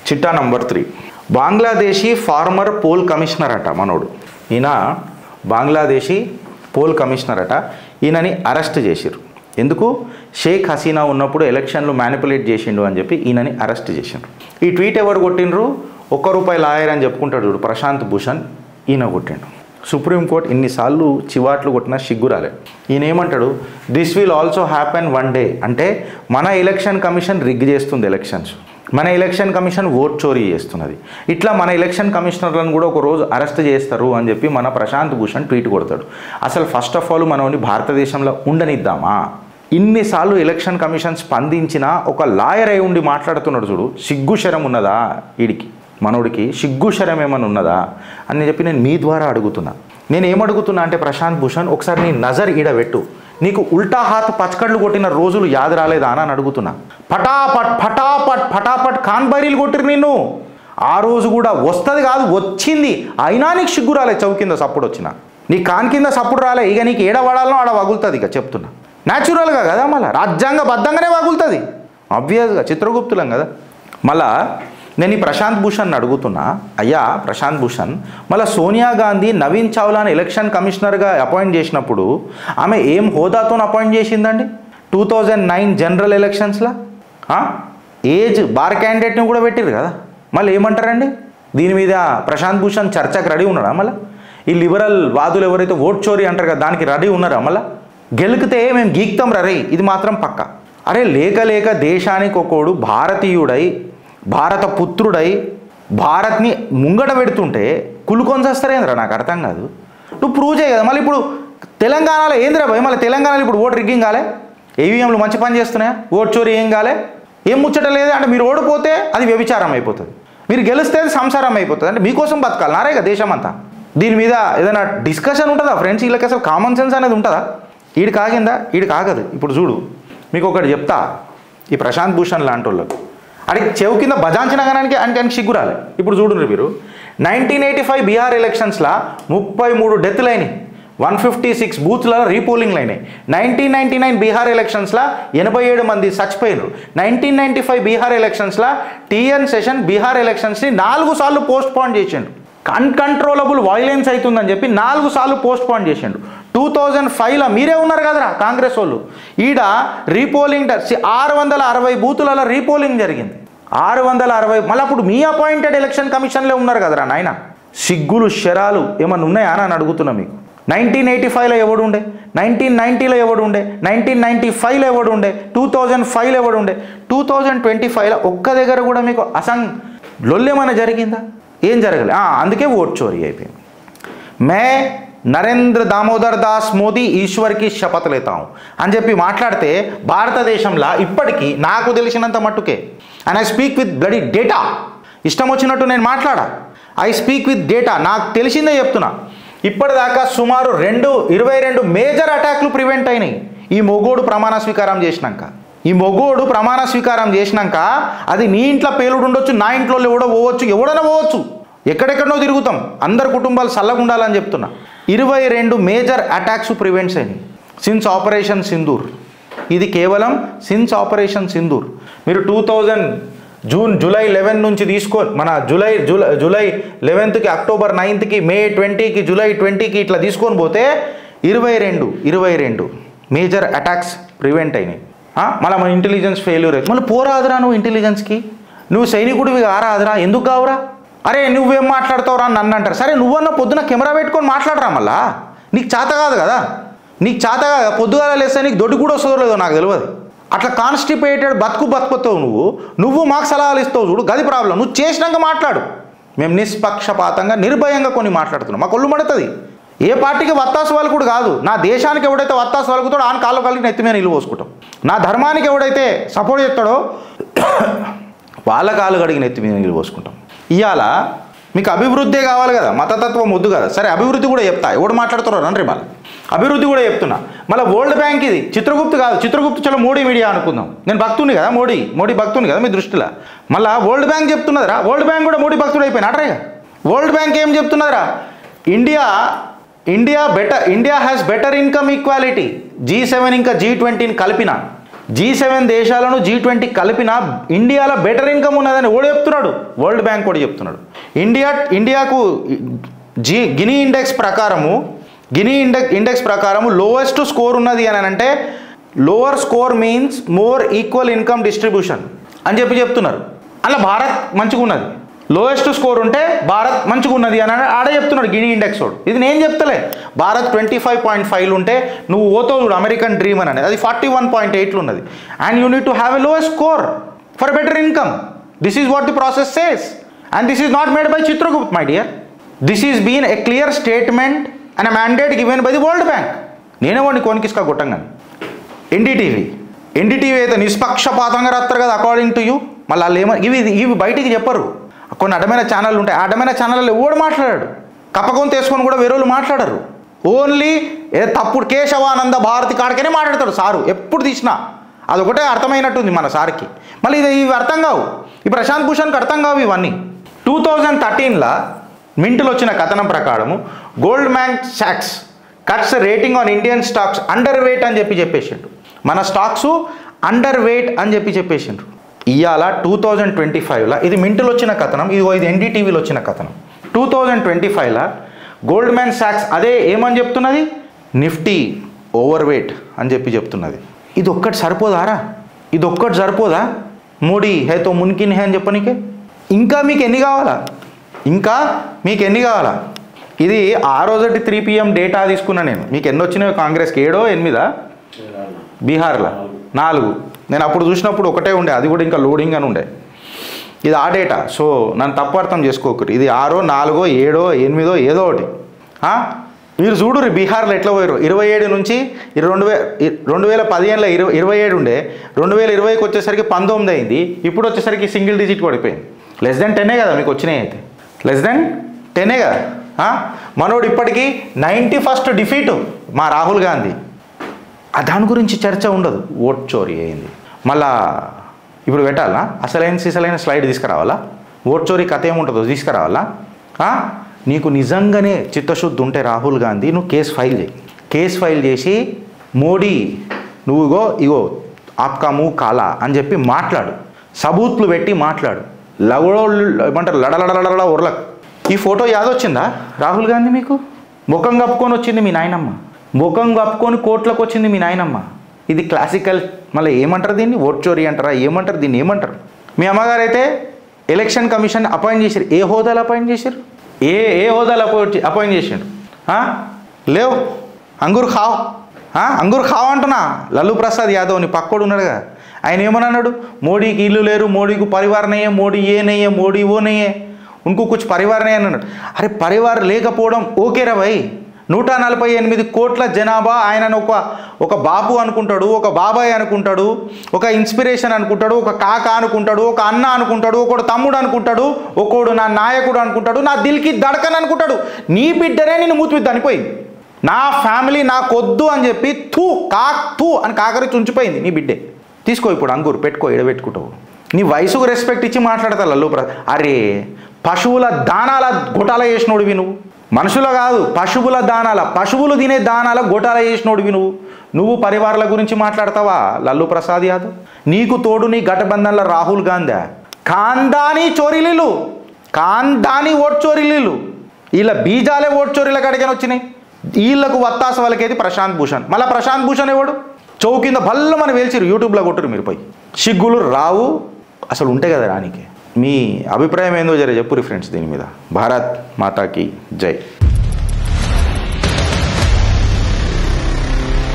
చిట్టా number 3. Bangladeshi former poll commissioner అట మనోడు. ఈయన బంగ్లాదేశీ పోల్ కమిషనర్ అట. ఈయనని అరెస్ట్ చేసిర్రు. ఎందుకు? షేక్ హసీనా ఉన్నప్పుడు ఎలక్షన్లు మ్యానిపులేట్ చేసిండు అని చెప్పి ఈయనని అరెస్ట్ చేసిండ్రు. ఈ ట్వీట్ ఎవరు కొట్టిండ్రు? ₹1 లాయర్ అని చెప్పుకుంటాడు చూడు, ప్రశాంత్ భూషణ్, ఈయన కొట్టిండు. సుప్రీంకోర్టు ఇన్నిసార్లు చివాట్లు కొట్టినా సిగ్గురాలే. ఈయన ఏమంటాడు? This will also happen one day. అంటే మన ఎలక్షన్ కమిషన్ రిగ్ చేస్తుంది ఎలక్షన్స్, మన ఎలక్షన్ కమిషన్ ఓట్ చోరీ చేస్తున్నది, ఇట్లా మన ఎలక్షన్ కమిషనర్లను కూడా ఒక రోజు అరెస్ట్ చేస్తారు అని చెప్పి మన ప్రశాంత్ భూషణ్ ట్వీట్ కొడతాడు. అసలు ఫస్ట్ ఆఫ్ ఆల్ మనల్ని భారతదేశంలో ఉండనిద్దామా? ఇన్నిసార్లు ఎలక్షన్ కమిషన్ స్పందించినా ఒక లాయర్ అయి ఉండి మాట్లాడుతున్నాడు చూడు, సిగ్గు శరం ఉన్నదా వీడికి, మనోడికి సిగ్గు శరం ఏమన్నా ఉన్నదా అని చెప్పి నేను మీ ద్వారా అడుగుతున్నా. నేను ఏమడుగుతున్నా అంటే ప్రశాంత్ భూషణ్, ఒకసారి నీ నజర్ ఈడబెట్టు. నీకు ఉల్టా హాత్ పచ్చకడ్లు కొట్టిన రోజులు యాద రాలేదా అని అడుగుతున్నా. ఫటాఫట్ ఫటాఫట్ ఫటాఫట్ ఖాన్ బైరీలు కొట్టిరు నిన్ను. ఆ రోజు కూడా వస్తుంది కాదు, వచ్చింది, అయినా నీకు సిగ్గు రాలే. చౌ కింద సప్పుడు వచ్చిన నీ కాన్ కింద సప్పుడు రాలే. ఇక నీకు ఏడ పడాలనో ఆడ వగులుతుంది. ఇక చెప్తున్నా, న్యాచురల్గా కదా, మళ్ళీ రాజ్యాంగబద్ధంగానే వగులుతుంది, ఆబ్వియస్గా, చిత్రగుప్తులం కదా. మళ్ళా నేను ఈ ప్రశాంత్ భూషణ్ అడుగుతున్నా, అయ్యా ప్రశాంత్ భూషణ్, మళ్ళీ సోనియా గాంధీ నవీన్ చావ్లాని ఎలక్షన్ కమిషనర్గా అపాయింట్ చేసినప్పుడు ఆమె ఏం హోదాతో అపాయింట్ చేసిందండి? 2009 జనరల్ ఎలక్షన్స్లో ఏజ్ బార్ క్యాండిడేట్ని కూడా పెట్టిరు కదా. మళ్ళీ ఏమంటారండి దీని మీద? ప్రశాంత్ భూషణ్ చర్చకు రెడీ ఉన్నాడా? మళ్ళీ ఈ లిబరల్ వాదులు ఎవరైతే ఓట్ చోరీ అంటారు కదా, దానికి రెడీ ఉన్నారా? మళ్ళీ గెలికితే మేము గీక్తాం రరే, ఇది మాత్రం పక్క. అరే లేక లేక దేశానికి ఒకడు భారతీయుడై, భారత పుత్రుడై భారత్ని ముంగట పెడుతుంటే కులుకొని చేస్తారేంద్రా? నాకు అర్థం కాదు. నువ్వు ప్రూవ్ చేయ కదా. మళ్ళీ ఇప్పుడు తెలంగాణలో ఏందిరా భయ్? మళ్ళీ తెలంగాణలో ఇప్పుడు ఓటు రిగ్గింగ్ కాలే, ఈవీఎంలు మంచి పని చేస్తున్నాయా, ఓటు చోరీ ఏం కాలే, ఏం ముచ్చట లేదు. అంటే మీరు ఓడిపోతే అది వ్యభిచారం అయిపోతుంది, మీరు గెలిస్తే అది సంసారం అయిపోతుంది. అంటే మీకోసం బతకాలి నారే కదా దేశం అంతా. దీని మీద ఏదైనా డిస్కషన్ ఉంటుందా ఫ్రెండ్స్? వీళ్ళకి అసలు కామన్ సెన్స్ అనేది ఉంటుందా? వీడికి ఆగిందా? వీడికి ఆగదు. ఇప్పుడు చూడు, మీకు ఒకటి చెప్తా, ఈ ప్రశాంత్ భూషణ్ లాంటి వాళ్ళకు అడిగి చెవు కింద బజాంచిన కానీ ఆయనకి సిగ్గురాలి. ఇప్పుడు చూడండి మీరు, 1985 బీహార్ ఎలక్షన్స్లో 33 డెత్లు అయినాయి, 156 బూత్లలో రీపోలింగ్లు అయినాయి. 1999 బీహార్ ఎలక్షన్స్లో 87 మంది చచ్చిపోయినారు. 1995 బీహార్ ఎలక్షన్స్లో టీఎన్ సెషన్ బీహార్ ఎలక్షన్స్ని 4 సార్లు పోస్ట్ పోన్ చేసిండు. అన్కంట్రోలబుల్ వైలెన్స్ అవుతుందని చెప్పి 4 సార్లు పోస్ట్ పోన్ చేసిండు. 2005లో మీరే ఉన్నారు కదరా కాంగ్రెస్ వాళ్ళు, ఈడ రీపోలింగ్ 660 బూతులలో రీపోలింగ్ జరిగింది, 660. మళ్ళీ అప్పుడు మీ అపాయింటెడ్ ఎలక్షన్ కమిషన్లే ఉన్నారు కదరా నాయన. సిగ్గులు శరాలు ఏమన్నా ఉన్నాయా అని అడుగుతున్నా మీకు. 1985లో ఎవడు ఉండే, 1990లో ఎవడు ఉండే, 1995లో ఎవడు ఉండే, 2005లో ఎవడు ఉండే, 2025లో ఒక్క దగ్గర కూడా మీకు లొల్లేమైనా జరిగిందా? ఏం జరగలే. అందుకే ఓట్ చోరీ అయిపోయింది. మే నరేంద్ర దామోదర్ దాస్ మోదీ ఈశ్వర్కి శపథ లేతాం అని చెప్పి మాట్లాడితే భారతదేశంలో ఇప్పటికీ నాకు తెలిసినంత మట్టుకే, and I speak with bloody data, ఇష్టం వచ్చినట్టు నేను మాట్లాడా, ఐ స్పీక్ విత్ డేటా, నాకు తెలిసిందే చెప్తున్నా. ఇప్పటిదాకా సుమారు 22 మేజర్ అటాక్లు ప్రివెంట్ అయినాయి. ఈ మొగోడు ప్రమాణ స్వీకారం చేసినాక అది నీ ఇంట్లో పేలుడు ఉండొచ్చు, నా ఇంట్లో ఎవడో పోవచ్చు, ఎవడైనా పోవచ్చు, ఎక్కడెక్కడో తిరుగుతాం, అందరు కుటుంబాలు చల్లగా ఉండాలని చెప్తున్నా. 22 మేజర్ అటాక్స్ ప్రివెంట్స్ అయినాయి సిన్స్ ఆపరేషన్ సింధూర్. ఇది కేవలం సిన్స్ ఆపరేషన్ సింధూర్. మీరు 2000 జూలై 11 నుంచి తీసుకొని మన జూలై 11కి, అక్టోబర్ 9కి, మే 20కి, జూలై 20కి ఇట్లా తీసుకొని పోతే 22 మేజర్ అటాక్స్ ప్రివెంట్ అయినాయి. మళ్ళీ మన ఇంటెలిజెన్స్ ఫెయిల్యూర్ అయితే మళ్ళీ పోరాదురా నువ్వు ఇంటెలిజెన్స్కి, నువ్వు సైనికుడివి కారాదురా, ఎందుకు కావురా? అరే నువ్వేం మాట్లాడతావురా అని నన్ను అంటారు. సరే నువ్వన్న పొద్దున కెమెరా పెట్టుకొని మాట్లాడరా, మళ్ళా నీకు చేత కాదు కదా, నీకు చేత కాదు. పొద్దుగాల లేస్తే నీకు దొడ్డి కూడా వస్తుందో లేదో నాకు తెలియదు. అట్లా కాన్స్టిపేటెడ్ బతుకుతావు నువ్వు మాకు సలహాలు ఇస్తావు చూడు, గది ప్రాబ్లం. నువ్వు చేసినాక మాట్లాడు, మేము నిష్పక్షపాతంగా నిర్భయంగా కొన్ని మాట్లాడుతున్నాం. మాకు ఒళ్ళు మడుతుంది. ఏ పార్టీకి వత్తాసు వాళ్ళు కూడా కాదు. నా దేశానికి ఎవడైతే వత్తాసు వలుకుతాడో ఆయన కాళ్ళు కలిగి నెత్తి మీద నిలువ పోసుకుంటాం. నా ధర్మానికి ఎవడైతే సపోర్ట్ చేస్తాడో వాళ్ళ కాళ్ళు కడిగి నెత్తి మీద నిలువ పోసుకుంటాం. ఇవాళ మీకు అభివృద్ధి కావాలి కదా, మతతత్వం వద్దు కదా. సరే అభివృద్ధి కూడా చెప్తా, ఎవడు మాట్లాడుతున్నారు రండి. మళ్ళీ అభివృద్ధి కూడా చెప్తున్నా. మళ్ళీ వరల్డ్ బ్యాంక్ ఇది చిత్రగుప్తు కాదు, చిత్రగుప్తు చలో మోడీ మీడియా అనుకుందాం. నేను భక్తుని కదా, మోడీ భక్తుని కదా మీ దృష్టిలో. మళ్ళీ వరల్డ్ బ్యాంక్ చెప్తున్నదిరా, వరల్డ్ బ్యాంక్ కూడా మోడీ భక్తుడు అయిపోయినా అట్రేగా. వరల్డ్ బ్యాంక్ ఏం చెప్తున్నదిరా, India has better income equality. G7 ఇంకా G20 కలిపిన G7 దేశాలను G20 కలిపిన ఇండియాలో బెటర్ ఇన్కమ్ ఉన్నదని ఓడి చెప్తున్నాడు. వరల్డ్ బ్యాంక్ కూడా చెప్తున్నాడు. ఇండియాకు గినీ ఇండెక్స్ ప్రకారము లోయెస్ట్ స్కోర్ ఉన్నది అని అంటే lower score means more equal income distribution అని చెప్తున్నారు. అలా భారత్ మంచిగా ఉన్నది, లోయెస్ట్ స్కోర్ ఉంటే భారత్ మంచిగా ఉన్నది అని ఆడే చెప్తున్నాడు గినీ ఇండెక్స్ వాడు. ఇది నేను చెప్తలే. భారత్ 25.5 ఉంటే నువ్వు ఓతో చూడు అమెరికన్ డ్రీమ్ అని అది 41.8 ఉన్నది. And you need to have a lowest score for better income. This is what the process says and this is not made by Chitragupt my dear. This is been a clear statement and a mandate given by the World Bank. నేనే వాడిని కొనికిస్కా కొట్టంగాని. NDTV అయితే నిష్పక్షపాతంగా రాస్తారు కదా according to you. మళ్ళీ వాళ్ళు ఇవి బయటికి చెప్పరు. కొన్ని అడ్డమైన ఛానళ్ళు ఉంటాయి. అడ్డమైన ఛానల్లో ఎవడు మాట్లాడాడు, కప్పకొని తీసుకొని కూడా వేరే వాళ్ళు మాట్లాడరు. ఓన్లీ తప్పుడు కేశవానంద భారతి కాడికనే మాట్లాడతాడు సారు ఎప్పుడు తీసినా. అదొకటే అర్థమైనట్టుంది మన సార్కి. మళ్ళీ ఇవి అర్థం కావు. ఈ ప్రశాంత్ భూషణ్కి అర్థం కావు ఇవన్నీ. 2013లో మింట్లో వచ్చిన కథనం ప్రకారము gold man socks cuts rating on Indian stocks under weight అని చెప్పేసిండు. మన స్టాక్స్ అండర్ వెయిట్ అని చెప్పేసిండ్రు. ఇవాళ 2025లో ఇది మింట్లో వచ్చిన కథనం, ఇది ఎన్డీటీవీలో వచ్చిన కథనం. 2025లో గోల్డ్ మ్యాన్ సాక్స్ అదే ఏమని చెప్తున్నది, నిఫ్టీ ఓవర్ వెయిట్ అని చెప్తున్నది. ఇది ఒక్కటి సరిపోదా? మోడీ హేతో మున్కిన్ హే అని చెప్పనీకే. ఇంకా మీకు ఎన్ని కావాలా? ఇది ఆ రోజటి 3 PM డేటా తీసుకున్నా నేను. మీకు ఎన్ని వచ్చినాయో కాంగ్రెస్కి 7 8 బీహార్లో 4. నేను అప్పుడు చూసినప్పుడు ఒకటే ఉండే, అది కూడా ఇంకా లోడింగ్ అని ఉండే. ఇది ఆ డేటా. సో నన్ను తప్పు అర్థం చేసుకోకరు. ఇది 6 4 7 8 ఏదో ఒకటి. మీరు చూడురు బీహార్లో ఎట్లా పోయారు. 27 నుంచి 2015లో 27 ఉండే, 2020కి వచ్చేసరికి 19 అయింది. ఇప్పుడు వచ్చేసరికి సింగిల్ డిజిట్ పడిపోయింది. లెస్ దెన్ 10 కదా మీకు వచ్చినాయి. అయితే లెస్ దెన్ 10 కదా. మనోడు ఇప్పటికీ 91st డిఫీట్ మా రాహుల్ గాంధీ. దాని గురించి చర్చ ఉండదు. ఓట్ చోరీ అయింది. మళ్ళా ఇప్పుడు పెట్టాలా? అసలైన స్లైడ్ తీసుకురావాలా? ఓట్ చోరీ కథ ఏముంటుందో తీసుకురావాలా? నీకు నిజంగానే చిత్తశుద్ధి ఉంటే రాహుల్ గాంధీ నువ్వు కేసు ఫైల్ చేసి మోడీ ఇగో ఆప్కా మూవ్ కాలా అని చెప్పి మాట్లాడు. సబూత్లు పెట్టి మాట్లాడు. ఏమంటారు లడలడలడ ఉర్లక్. ఈ ఫోటో యాదొచ్చిందా రాహుల్ గాంధీ మీకు? ముఖం కప్పుకొని వచ్చింది మీ నాయనమ్మ. ముఖం కప్పుకొని కోట్లకు వచ్చింది మీ నాయనమ్మ. ఇది క్లాసికల్. మళ్ళీ ఏమంటారు దీన్ని? ఓట్ చోరీ అంటారా? ఏమంటారు దీన్ని? ఏమంటారు? మీ అమ్మగారు అయితే ఎలక్షన్ కమిషన్ అపాయింట్ చేశారు. ఏ హోదాలు అపాయింట్ చేశారు? ఏ హోదాలు అపాయింట్ చేసిండు? లేవు. అంగూర్ ఖావ్ అంటున్నా. లల్లూ ప్రసాద్ యాదవ్ని పక్కోడు ఉన్నాడుగా. ఆయన ఏమన్నాడు? మోడీకి ఇల్లు లేరు, మోడీకు పరివార్ నయ్యే, మోడీ ఏ నయ్యే, మోడీ ఓ నయ్యే, ఉनको कुछ परिवार नहीं అన్నాడు. అరే పరివార్ లేకపోవడం ఓకేరా భయ్. 148 కోట్ల జనాభా. ఆయనను ఒక బాబు అనుకుంటాడు, ఒక బాబాయ్ అనుకుంటాడు, ఒక ఇన్స్పిరేషన్ అనుకుంటాడు, ఒక కాక అనుకుంటాడు, ఒక అన్న అనుకుంటాడు, ఒకడు తమ్ముడు అనుకుంటాడు, ఒకడు నా నాయకుడు అనుకుంటాడు, నా దిల్కి దడకని అనుకుంటాడు. నీ బిడ్డనే నేను మూతిమిద్ద అనిపోయింది. నా ఫ్యామిలీ నాకొద్దు అని చెప్పి తూ అని కాకరించి ఉంచిపోయింది నీ బిడ్డే. తీసుకో ఇప్పుడు అంగూరు పెట్టుకో, ఎడబెట్టుకుంటావు. నీ వయసుకు రెస్పెక్ట్ ఇచ్చి మాట్లాడతా లల్లు. అరే పశువుల దానాల గొటాల చేసినోడివి నువ్వు. మనుషుల కాదు, పశువుల దానాల, పశువులు తినే దానాల గొటాల చేసినోడివి నువ్వు పరివారాల గురించి మాట్లాడతావా లల్లు ప్రసాద్ యాదవ్? నీకు తోడు నీ గఠబంధన్ల రాహుల్ గాంధీ. ఖాందానీ చోరీలీలు, ఖాందానీ ఓట్ చోరీలీలు. వీళ్ళ బీజాలే ఓట్ చోరీల కాడికని వచ్చినాయి. వీళ్ళకు వత్తాస వాళ్ళకేది ప్రశాంత్ భూషణ్. మళ్ళీ ప్రశాంత్ భూషణ్ ఎవడు? చౌ కింద భల్లమని వేల్చిరు. యూట్యూబ్లో కొట్టురు మీరు పోయి. సిగ్గులు రావు అసలు ఉంటే కదా రానికి. మీ అభిప్రాయం ఏందో జర చెప్పురి ఫ్రెండ్స్ దీని మీద. భారత్ మాతాకి జై.